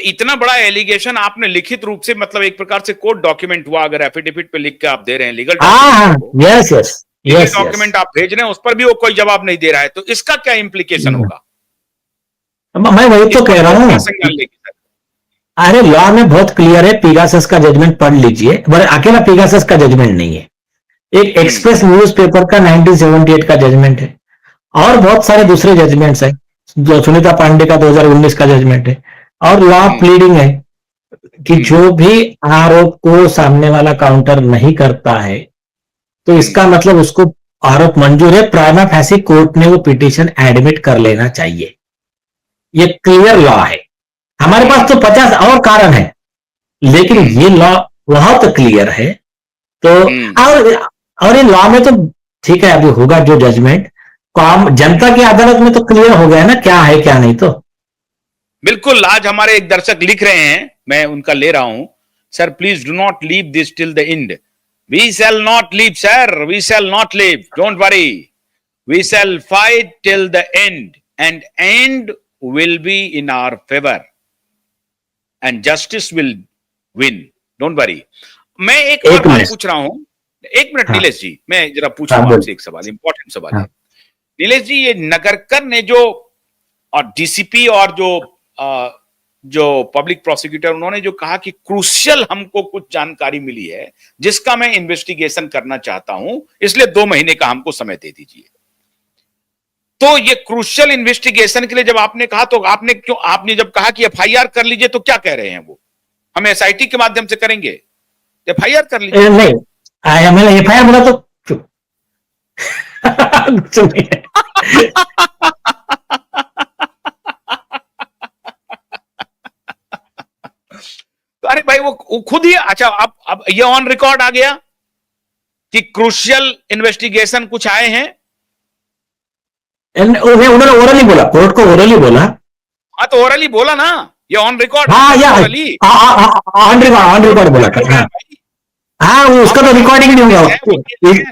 इतना बड़ा एलिगेशन आपने लिखित रूप से, मतलब एक प्रकार से कोर्ट डॉक्यूमेंट हुआ, अगर एफिडेविट पे लिख के आप दे रहे हैं, legal document, yes yes legal yes document आप भेज रहे हैं, उस पर भी वो कोई जवाब नहीं दे रहा है, तो इसका क्या इम्प्लीकेशन होगा? मैं वही तो कह रहा हूँ। अरे लॉ में बहुत क्लियर है, पिगासस का जजमेंट पढ़ लीजिए, पर अकेला पिगासस का जजमेंट नहीं है, एक एक्सप्रेस न्यूज़पेपर का 1978 का जजमेंट है, और बहुत सारे दूसरे जजमेंट्स हैं, जो सुनीता पांडे का 2019 का जजमेंट है, और लॉ प्लीडिंग है कि जो भी आरोप को सामने वाला काउंटर नहीं करता है तो इसका मतलब उसको आरोप मंजूर है, प्राइमा फैसी कोर्ट ने वो पिटीशन एडमिट कर लेना चाहिए। ये क्लियर लॉ है। हमारे पास तो 50 और कारण है, लेकिन ये लॉ बहुत क्लियर है। तो और इन लॉ में तो ठीक है, अभी होगा जो जजमेंट, जनता की अदालत में तो क्लियर हो गया ना क्या है क्या नहीं। तो बिल्कुल, आज हमारे एक दर्शक लिख रहे हैं, मैं उनका ले रहा हूं, sir please do not leave this till the end. We shall not leave sir, we shall not leave, don't worry, we shall fight till the end and end will be in our favour and justice will win, don't worry. मैं एक और बात पूछ रहा हूं, एक minute Nilesh जी, मैं जरा पूछ रहा हूं आपसे एक सवाल, इंपॉर्टेंट सवाल है नीलेश जी। ये नगरकर ने जो, और डीसीपी और जो पब्लिक प्रोसिक्यूटर, उन्होंने जो कहा कि क्रूशियल हमको कुछ जानकारी मिली है जिसका मैं इन्वेस्टिगेशन करना चाहता हूं, इसलिए 2 महीने का हमको समय दे दीजिए। तो ये क्रूशियल इन्वेस्टिगेशन के लिए जब आपने कहा, तो आपने जब कहा कि एफआईआर कर लीजिए, तो क्या कह रहे हैं वो? हम एसआईटी के माध्यम से करेंगे, एफआईआर कर लीजिए। नहीं, मैंने एफआईआर बोला तो कुछ नहीं है। तो अरे भाई वो खुद ही, अच्छा अब ये ऑन रिकॉर्ड आ गया कि क्रूशियल इन्वेस्टिगेशन कुछ आए हैं। उन्होंने ओरली बोला, कोर्ट को ओरली बोला। हाँ तो ओरली बोला ना, ये ऑन रिकॉर्ड। हाँ या ऑन रिकॉर्ड बोला था। हाँ उसका तो रिकॉर्डिंग नहीं होगा,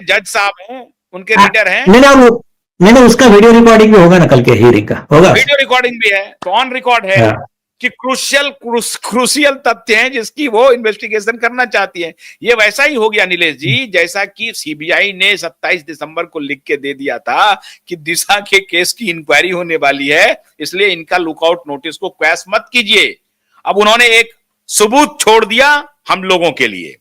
जज साहब हैं, उनके रीडर हैं। नहीं, उसका वीडियो रिकॉर्डिंग भी होगा ना, कल के हियरिंग का होगा, वीडियो रिकॉर्डिंग भी है, तो ऑन रिकॉर्ड है कि क्रूशियल तथ्य हैं जिसकी वो इन्वेस्टिगेशन करना चाहती है। ये वैसा ही हो गया नीलेश जी, जैसा कि सीबीआई ने 27 दिसंबर को लिख के दे दिया था कि दिशा के केस की इंक्वायरी होने वाली है, इसलिए इनका लुकआउट नोटिस को क्वैश मत कीजिए। अब उन्होंने एक सबूत छोड़ दिया हम लोगों के लिए,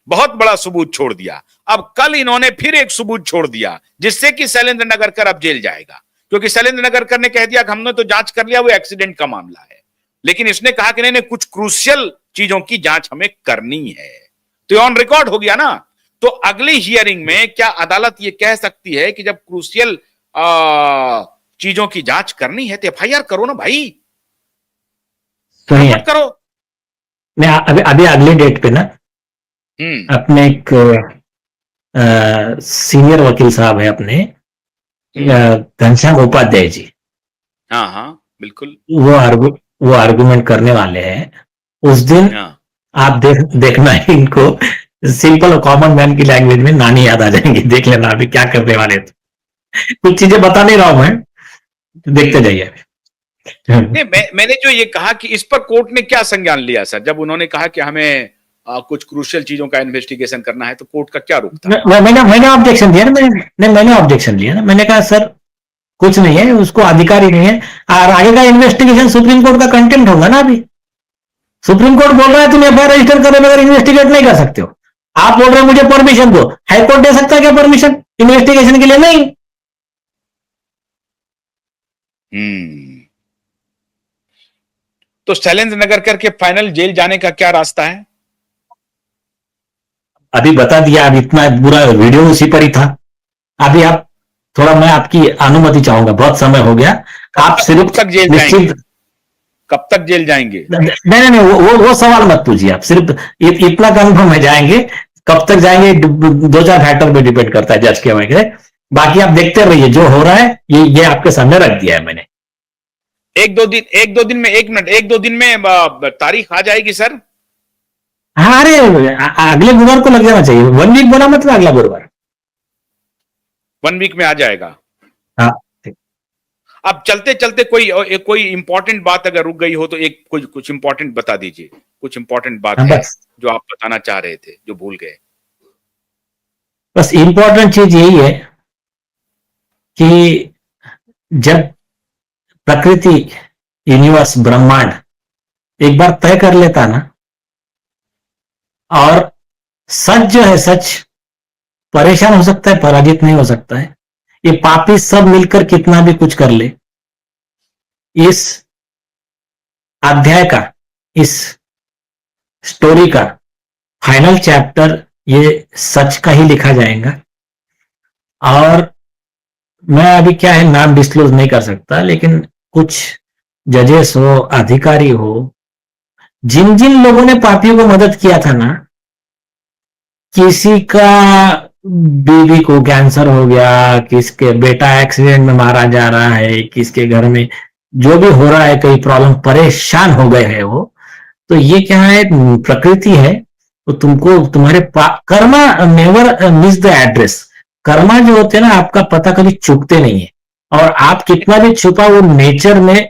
बहुत बड़ा सबूत छोड़ दिया। अब कल इन्होंने फिर एक सबूत छोड़ दिया, जिससे कि शैलेंद्र नगरकर अब जेल जाएगा, क्योंकि शैलेंद्र नगरकर ने कह दिया कि हमने तो जांच कर लिया, वो एक्सीडेंट का मामला है। लेकिन इसने कहा कि नहीं, कुछ क्रूशियल चीजों की जांच हमें करनी है, तो ऑन रिकॉर्ड हो गया ना। तो अगली हियरिंग में क्या अदालत ये कह सकती है कि जब क्रूशियल चीजों की जांच करनी है तो एफआईआर करो ना भाई, मत करो। मैं अभी अगले डेट पे ना अपने एक सीनियर वकील साहब है अपने, घनश्याम उपाध्याय जी, हाँ हाँ बिल्कुल, वो आर्गुमेंट करने वाले हैं उस दिन। आप देखना है इनको, सिंपल और कॉमन मैन की लैंग्वेज में नानी याद आ जाएंगे, देख लेना अभी क्या करने वाले थे। कुछ चीजें बता नहीं रहा हूं मैं, तो देखते जाइए। मैंने जो ये कहा कि इस पर कोर्ट ने क्या संज्ञान लिया सर, जब उन्होंने कहा कि हमें कुछ क्रूशियल चीजों का इन्वेस्टिगेशन करना है, तो कोर्ट का क्या रुख था? मैंने ऑब्जेक्शन दिया ना, मैंने ऑब्जेक्शन लिया ना, मैंने कहा सर कुछ नहीं है, उसको अधिकार ही नहीं है, और आगे का इन्वेस्टिगेशन सुप्रीम कोर्ट का कंटेंट होगा ना। अभी सुप्रीम कोर्ट बोल रहा है तुम एफआईआर रजिस्टर करो मगर इन्वेस्टिगेट नहीं कर सकते हो, आप बोल रहे हो मुझे परमिशन दो, हाईकोर्ट दे सकता है क्या परमिशन इन्वेस्टिगेशन के लिए? नहीं। तो शैलेंद्र नगरकर के फाइनल जेल जाने का क्या रास्ता है? अभी बता दिया, अब इतना बुरा वीडियो उसी पर ही था। अभी आप थोड़ा, मैं आपकी अनुमति चाहूंगा, बहुत समय हो गया। आप सिर्फ तक जेल जाएंगे? कब तक जेल जाएंगे? नहीं, वो सवाल मत पूछिए, आप सिर्फ इतना कंफर्म है जाएंगे। कब तक जाएंगे 2-4 फैक्टर पे डिपेंड करता है जज के वगैरह, बाकी आप देखते रहिए जो हो रहा है, ये आपके सामने रख दिया है मैंने। एक दो दिन में, एक मिनट, 1-2 दिन में तारीख आ जाएगी सर? हाँ, अरे अगले गुरुवार को लग जाना चाहिए। 1 वीक बोला मतलब अगला गुरुवार, 1 वीक में आ जाएगा। हाँ। अब चलते चलते कोई इंपॉर्टेंट बात अगर रुक गई हो तो एक कुछ इंपॉर्टेंट बता दीजिए, कुछ इंपॉर्टेंट बात है बस जो आप बताना चाह रहे थे जो भूल गए। बस इंपॉर्टेंट चीज यही है कि जब प्रकृति, यूनिवर्स, ब्रह्मांड एक बार तय कर लेता ना, और सच जो है सच परेशान हो सकता है, पराजित नहीं हो सकता है। ये पापी सब मिलकर कितना भी कुछ कर ले, इस अध्याय का, इस स्टोरी का फाइनल चैप्टर ये सच का ही लिखा जाएगा। और मैं अभी क्या है नाम डिस्क्लोज नहीं कर सकता, लेकिन कुछ जजेस हो, अधिकारी हो, जिन जिन लोगों ने पापियों को मदद किया था ना, किसी का बीवी को कैंसर हो गया, किसके बेटा एक्सीडेंट में मारा जा रहा है, किसके घर में जो भी हो रहा है, कई प्रॉब्लम, परेशान हो गए हैं वो, तो ये क्या है, प्रकृति है। तो तुमको तुम्हारे Karma never miss the address. Karma जो होते हैं ना, आपका पता कभी चुकते नहीं है, और आप कितना भी छुपा, वो नेचर में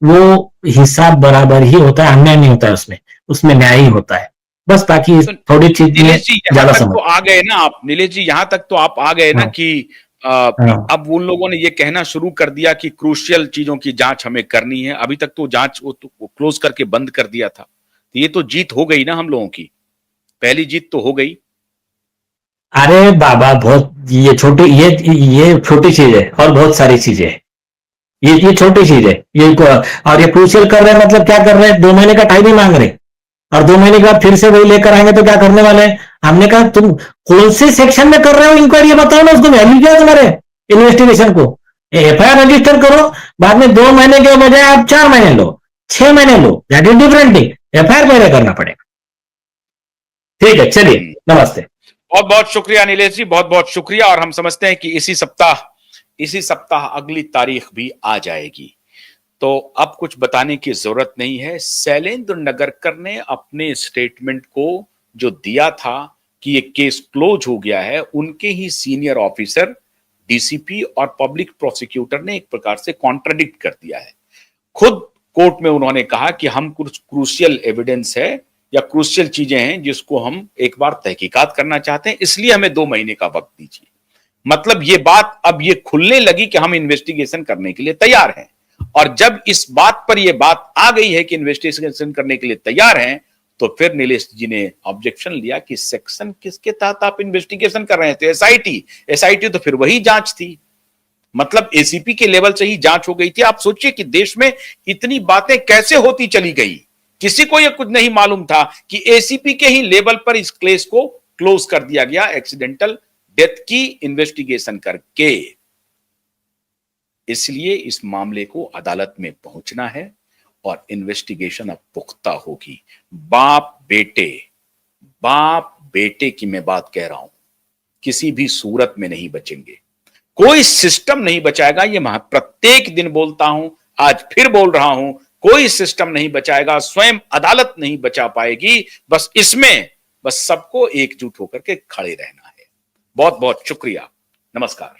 वो हिसाब बराबर ही होता है, अन्याय नहीं होता है उसमें, उसमें न्याय ही होता है। बस ताकि तो थोड़ी चीज में नीलेश जी यहाँ ज्यादा तक समझ। तो आ गए ना आप, नीलेश जी यहाँ तक तो आप आ गए ना हाँ, कि हाँ। अब उन लोगों ने ये कहना शुरू कर दिया कि क्रूशियल चीजों की जांच हमें करनी है। अभी तक तो जांच वो क्लोज करके बंद कर दिया था। तो ये तो जीत हो गई ना हम लोगों की, पहली जीत तो हो गई। अरे बाबा, बहुत ये छोटी चीज है, और बहुत सारी चीजें हैं। ये छोटी चीज है और ये क्रूशियल कर रहे हैं, मतलब क्या कर रहे हैं, 2 महीने का टाइम ही मांग रहे हैं, और 2 महीने के बाद फिर से वही लेकर आएंगे तो क्या करने वाले हैं। हमने कहा तुम कौन से सेक्शन में कर रहे हो इंक्वायरी, बताओ ना, उसको वैल्यू क्या है तुम्हारे इन्वेस्टिगेशन को। एफआईआर रजिस्टर करो, बाद में 2 महीने के बजाय आप 4 महीने लो, 6 महीने लो, that is different thing. FIR पहले करना पड़ेगा। ठीक है, चलिए, नमस्ते। बहुत बहुत शुक्रिया नीलेश जी, बहुत बहुत शुक्रिया। और हम समझते हैं कि इसी सप्ताह अगली तारीख भी आ जाएगी, तो अब कुछ बताने की जरूरत नहीं है। शैलेंद्र नगरकर ने अपने स्टेटमेंट को जो दिया था कि ये केस क्लोज हो गया है, उनके ही सीनियर ऑफिसर डीसीपी और पब्लिक प्रोसिक्यूटर ने एक प्रकार से कॉन्ट्रडिक्ट कर दिया है। खुद कोर्ट में उन्होंने कहा कि हम कुछ क्रूशियल एविडेंस है या क्रूशियल चीजें हैं जिसको हम एक बार तहकीकात करना चाहते हैं, इसलिए हमें 2 महीने का वक्त दीजिए। मतलब ये बात अब ये खुलने लगी कि हम इन्वेस्टिगेशन करने के लिए तैयार हैं। और जब इस बात पर यह बात आ गई है कि इन्वेस्टिगेशन करने के लिए तैयार हैं, तो फिर नीलेश जी ने ऑब्जेक्शन लिया कि सेक्शन किसके तहत आप इन्वेस्टिगेशन कर रहे हैं। तो एसआईटी तो फिर वही जांच थी, मतलब एसीपी के लेवल से ही जांच हो गई थी। आप सोचिए कि देश में इतनी बातें कैसे होती चली गई, किसी को यह कुछ नहीं मालूम था कि एसीपी के ही लेवल पर इस केस को क्लोज कर दिया गया, एक्सीडेंटल डेथ की इन्वेस्टिगेशन करके। इसलिए इस मामले को अदालत में पहुंचना है और इन्वेस्टिगेशन अब पुख्ता होगी। बाप बेटे की मैं बात कह रहा हूं, किसी भी सूरत में नहीं बचेंगे, कोई सिस्टम नहीं बचाएगा। ये मैं प्रत्येक दिन बोलता हूं, आज फिर बोल रहा हूं, कोई सिस्टम नहीं बचाएगा, स्वयं अदालत नहीं बचा पाएगी। बस सबको एकजुट होकर के खड़े रहना है। बहुत बहुत शुक्रिया, नमस्कार।